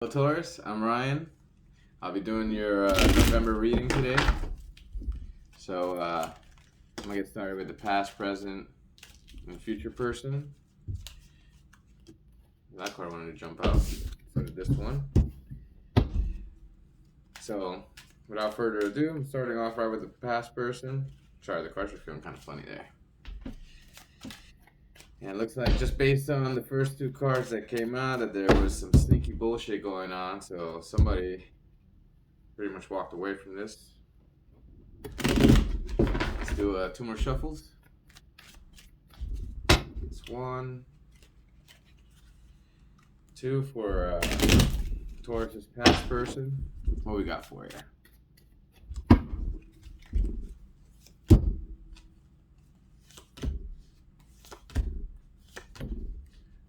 Hello Taurus, I'm Ryan. I'll be doing your November reading today. So I'm gonna get started with the past, present, and future person. That card wanted to jump out. So did this one. So without further ado, I'm starting off right with the past person. Sorry, the cards are feeling kind of funny there. And it looks like just based on the first two cards that came out that there was some sneaky bullshit going on. So somebody pretty much walked away from this. Let's do two more shuffles. It's 1, 2 for Taurus's past person. What we got for you?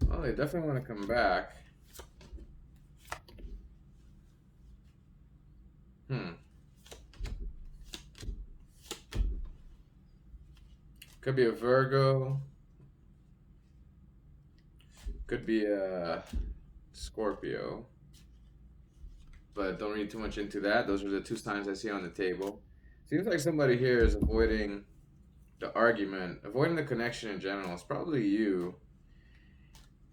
Well, they definitely want to come back. Could be a Virgo. Could be a Scorpio. But don't read too much into that. Those are the two signs I see on the table. Seems like somebody here is avoiding the argument, avoiding the connection in general. It's probably you.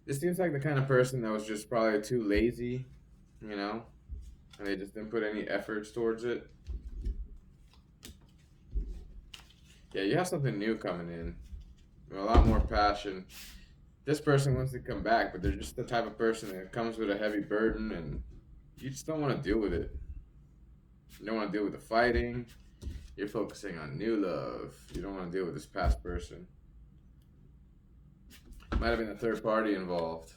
This seems like the kind of person that was just probably too lazy, you know? And they just didn't put any efforts towards it. Yeah, you have something new coming in. A lot more passion. This person wants to come back, but they're just the type of person that comes with a heavy burden and you just don't want to deal with it. You don't want to deal with the fighting. You're focusing on new love. You don't want to deal with this past person. Might have been a third party involved.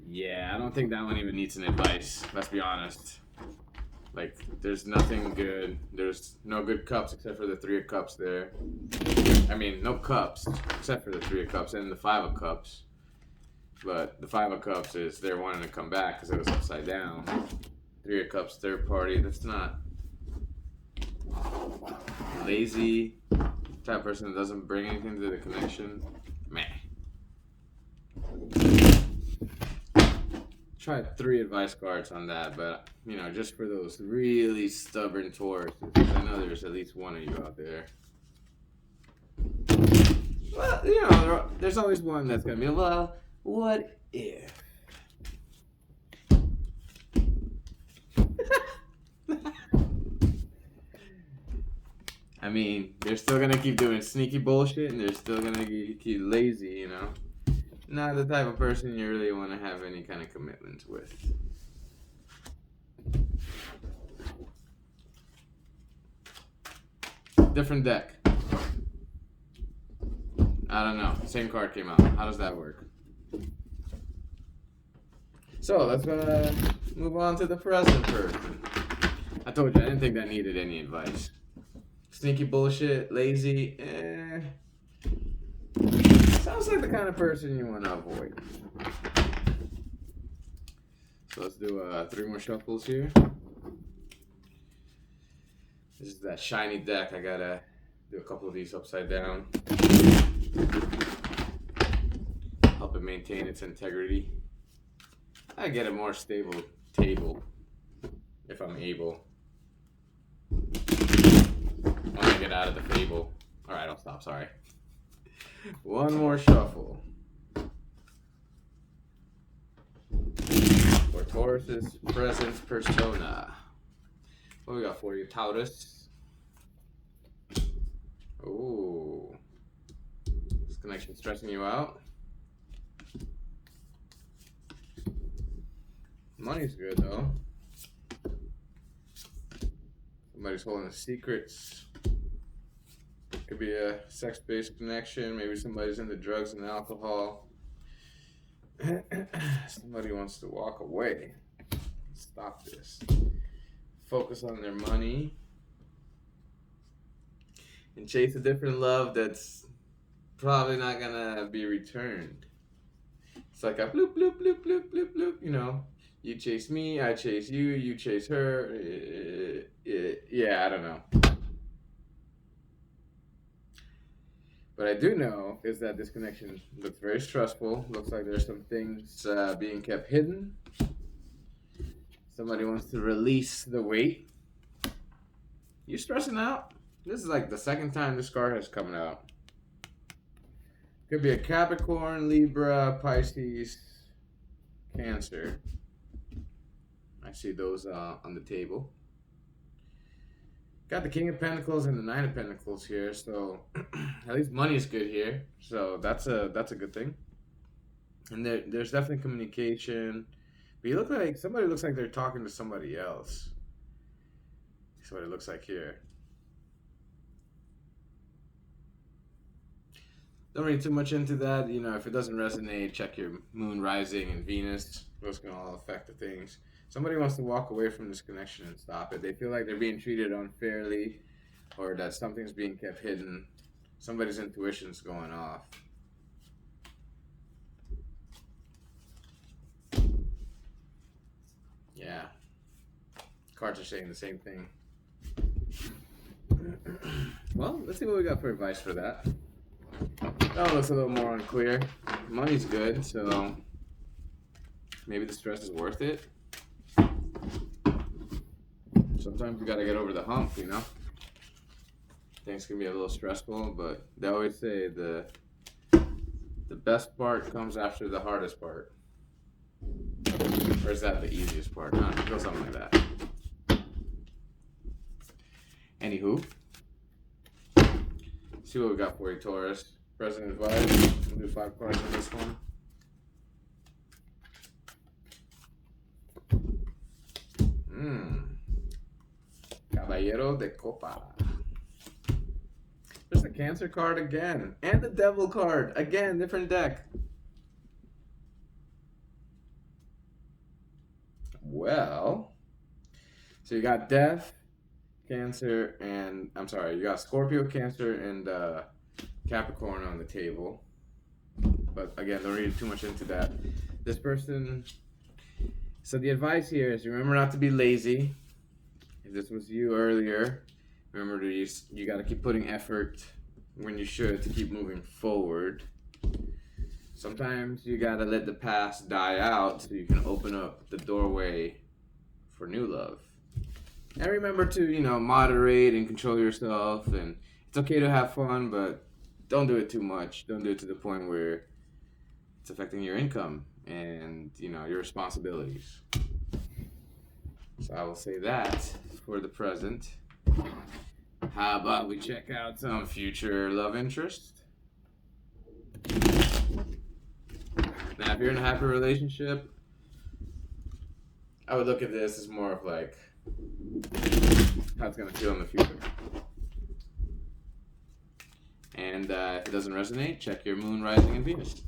Yeah, I don't think that one even needs an advice. Let's be honest. Like, there's nothing good. There's no good cups except for the 3 of cups there. I mean, no cups except for the 3 of cups and the 5 of cups. But the 5 of cups is they're wanting to come back because it was upside down. 3 of cups, third party. That's not lazy type of person that doesn't bring anything to the connection. Meh. Try 3 advice cards on that, but you know, just for those really stubborn Tauruses. I know there's at least one of you out there. Well, you know, there's always one that's gonna be, well, what if? I mean, they're still gonna keep doing sneaky bullshit, and they're still gonna keep lazy, you know? Not the type of person you really want to have any kind of commitments with. Different deck. I don't know. Same card came out. How does that work? So let's move on to the present person. I told you I didn't think that needed any advice. Sneaky bullshit, lazy, sounds like the kind of person you want to avoid. So let's do 3 more shuffles here. This is that shiny deck. I gotta do a couple of these upside down. Help it maintain its integrity. I get a more stable table if I'm able. When I get out of the fable. Alright, I'll stop, sorry. 1 more shuffle. For Taurus's present persona. What we got for you, Taurus? Ooh. This connection stressing you out? Money's good though. Somebody's holding secrets. Could be a sex-based connection. Maybe somebody's into drugs and alcohol. Somebody wants to walk away. Stop this. Focus on their money. And chase a different love that's probably not gonna be returned. It's like a bloop, bloop, bloop, bloop, bloop, bloop. You know, you chase me, I chase you, you chase her. Yeah, I don't know. What I do know is that this connection looks very stressful. Looks like there's some things being kept hidden. Somebody wants to release the weight. You stressing out? This is like the second time this card has come out. Could be a Capricorn, Libra, Pisces, Cancer. I see those on the table. Got the King of Pentacles and the Nine of Pentacles here, so at least money is good here. So that's a good thing. And there's definitely communication. But you look like somebody looks like they're talking to somebody else. That's what it looks like here. Don't read too much into that. You know, if it doesn't resonate, check your moon, rising, and Venus. Those can all affect the things. Somebody wants to walk away from this connection and stop it. They feel like they're being treated unfairly or that something's being kept hidden. Somebody's intuition's going off. Yeah. Cards are saying the same thing. Well, let's see what we got for advice for that. That looks a little more unclear. Money's good, so maybe the stress is worth it. Sometimes you gotta get over the hump, you know? Things can be a little stressful, but they always say the best part comes after the hardest part. Or is that the easiest part? I don't know, something like that. Anywho, see what we got for you, Taurus. Present advice. We'll do 5 cards on this one. Caballero de Copa. There's the Cancer card again. And the Devil card. Again, different deck. Well, so you got Death, Cancer, and I'm sorry, you got Scorpio, Cancer, and Capricorn on the table. But again, don't read too much into that. This person. So the advice here is remember not to be lazy. If this was you earlier, remember you got to keep putting effort when you should to keep moving forward. Sometimes you got to let the past die out so you can open up the doorway for new love. And remember to, you know, moderate and control yourself. And it's okay to have fun, but don't do it too much. Don't do it to the point where it's affecting your income and, you know, your responsibilities. So I will say that for the present. How about we check out some future love interest? Now, if you're in a happy relationship, I would look at this as more of like how it's going to feel in the future. And if it doesn't resonate, check your moon, rising, and Venus.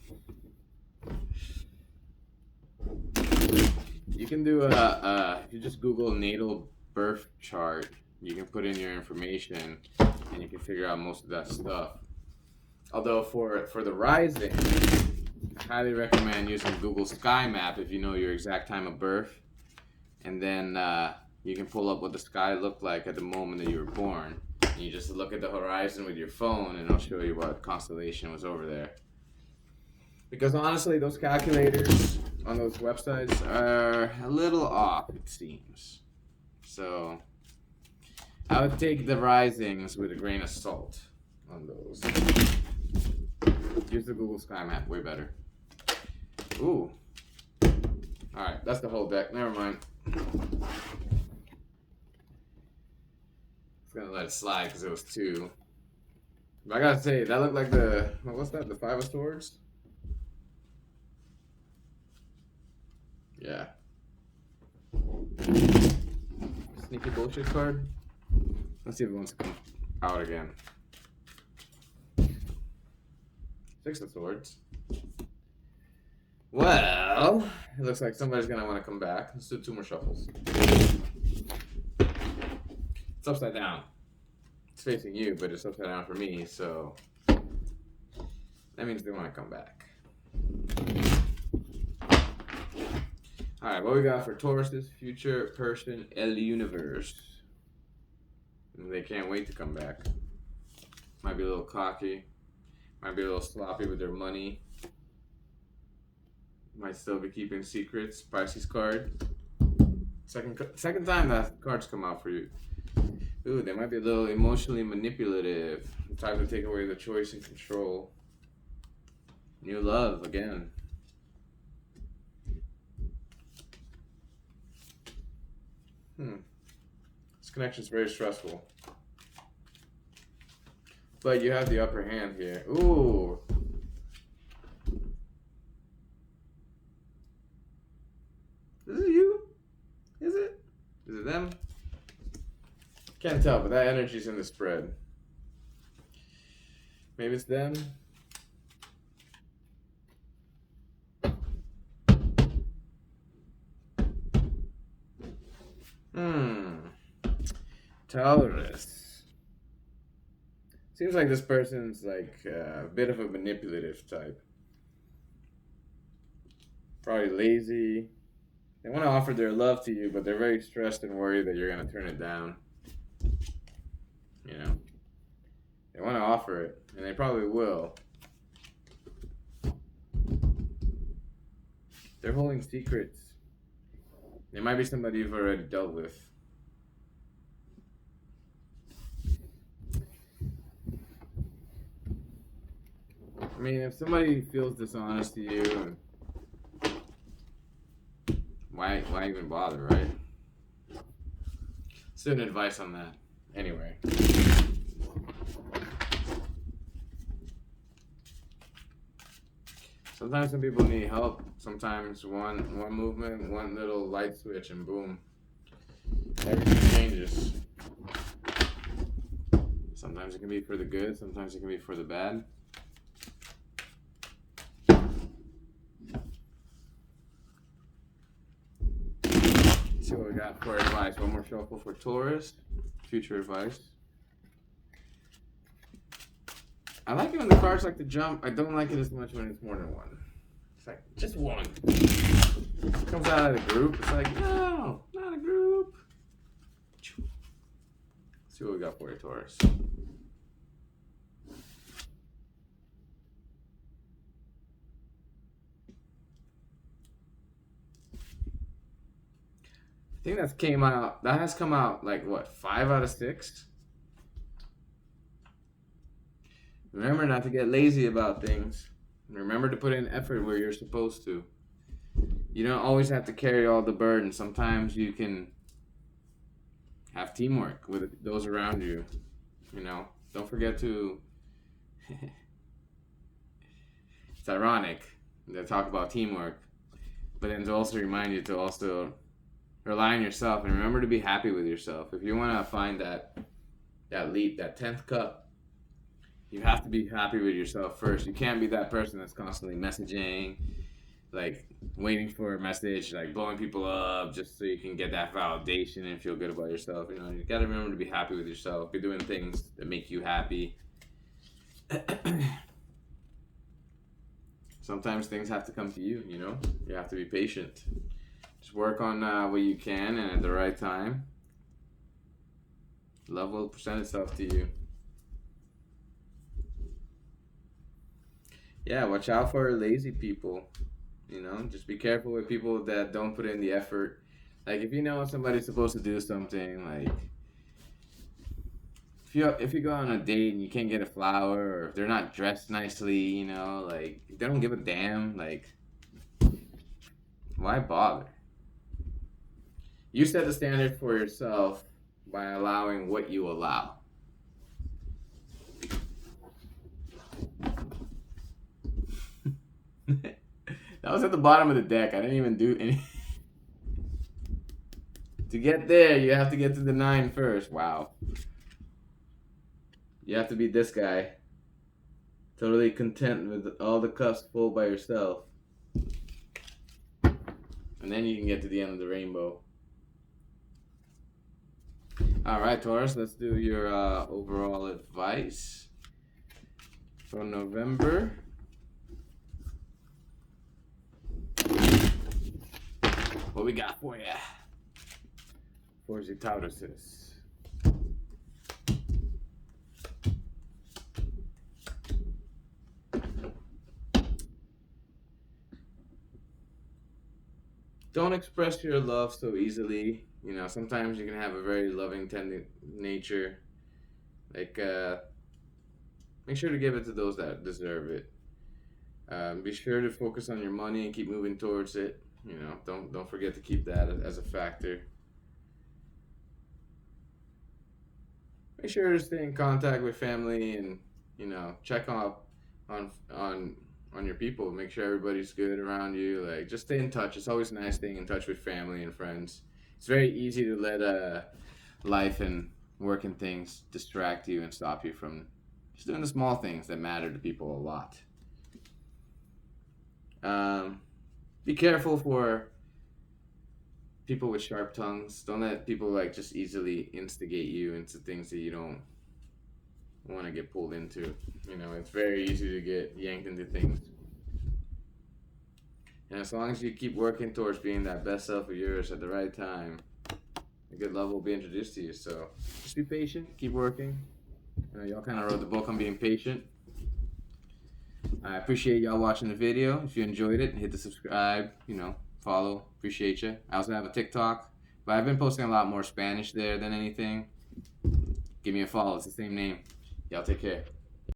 You can do if you just Google natal birth chart, you can put in your information and you can figure out most of that stuff. Although for the rising, I highly recommend using Google Sky Map if you know your exact time of birth. And then you can pull up what the sky looked like at the moment that you were born. And you just look at the horizon with your phone and it'll show you what constellation was over there. Because honestly, those calculators on those websites are a little off, it seems. So I would take the risings with a grain of salt on those. Use the Google Sky Map, way better. Ooh. Alright, that's the whole deck. Never mind. It's gonna let it slide because it was 2. But I gotta say, that looked like the, what's that, the 5 of Swords? Yeah. Sneaky bullshit card. Let's see if it wants to come out again. 6 of Swords. Well, it looks like somebody's gonna want to come back. Let's do 2 more shuffles. It's upside down. It's facing you, but it's upside down for me, so that means they want to come back. Alright, what we got for Taurus's future person, El Universe. And they can't wait to come back. Might be a little cocky. Might be a little sloppy with their money. Might still be keeping secrets. Pisces card. Second time that card's come out for you. Ooh, they might be a little emotionally manipulative. Time to take away the choice and control. New love again. This connection's very stressful. But you have the upper hand here. Ooh. Is it you? Is it? Is it them? Can't tell, but that energy's in the spread. Maybe it's them. Taurus. Seems like this person's like a bit of a manipulative type. Probably lazy. They want to offer their love to you, but they're very stressed and worried that you're going to turn it down. You know? They want to offer it, and they probably will. They're holding secrets. It might be somebody you've already dealt with. I mean, if somebody feels dishonest to you, why even bother, right? Student advice on that. Anyway. Sometimes some people need help. Sometimes one movement, one little light switch, and boom, everything changes. Sometimes it can be for the good. Sometimes it can be for the bad. Let's see what we got for advice. One more shuffle for Taurus. Future advice. I like it when the cards like to jump. I don't like it as much when it's more than one. It's like, just one. It comes out of the group. It's like, no, not a group. Let's see what we got for you, Taurus. I think that has come out like what, 5 out of 6? Remember not to get lazy about things. Remember to put in effort where you're supposed to. You don't always have to carry all the burden. Sometimes you can have teamwork with those around you. You know, don't forget to. It's ironic to talk about teamwork, but then to also remind you to also rely on yourself and remember to be happy with yourself. If you want to find that leap, that 10th cup, you have to be happy with yourself first. You can't be that person that's constantly messaging, like waiting for a message, like blowing people up just so you can get that validation and feel good about yourself. You know, you gotta remember to be happy with yourself. Be doing things that make you happy. Sometimes things have to come to you, you know? You have to be patient. Just work on what you can, and at the right time, love will present itself to you. Yeah, watch out for lazy people. You know, just be careful with people that don't put in the effort. Like if you know somebody's supposed to do something, like if you go on a date and you can't get a flower, or if they're not dressed nicely, you know, like if they don't give a damn, like why bother? You set the standard for yourself by allowing what you allow. That was at the bottom of the deck. I didn't even do any. To get there, you have to get to the 9 first. Wow. You have to be this guy. Totally content with all the cups full by yourself. And then you can get to the end of the rainbow. Alright, Taurus, let's do your overall advice for November. What we got for you? For the Tauruses. don't express your love so easily. You know, sometimes you can have a very loving nature. Like, make sure to give it to those that deserve it. Be sure to focus on your money and keep moving towards it. You know, don't forget to keep that as a factor. Make sure to stay in contact with family and check up on on your people. Make sure everybody's good around you. Like just stay in touch. It's always nice staying in touch with family and friends. It's very easy to let life and work and things distract you and stop you from just doing the small things that matter to people a lot. Um, be careful for people with sharp tongues. Don't let people like just easily instigate you into things that you don't want to get pulled into. You know, it's very easy to get yanked into things. And as long as you keep working towards being that best self of yours at the right time, a good love will be introduced to you. So just be patient, keep working. Y'all kind of wrote the book on being patient. I appreciate y'all watching the video. If you enjoyed it, hit the subscribe, follow. Appreciate you. I also have a TikTok, but I've been posting a lot more Spanish there than anything. Give me a follow. It's the same name. Y'all take care.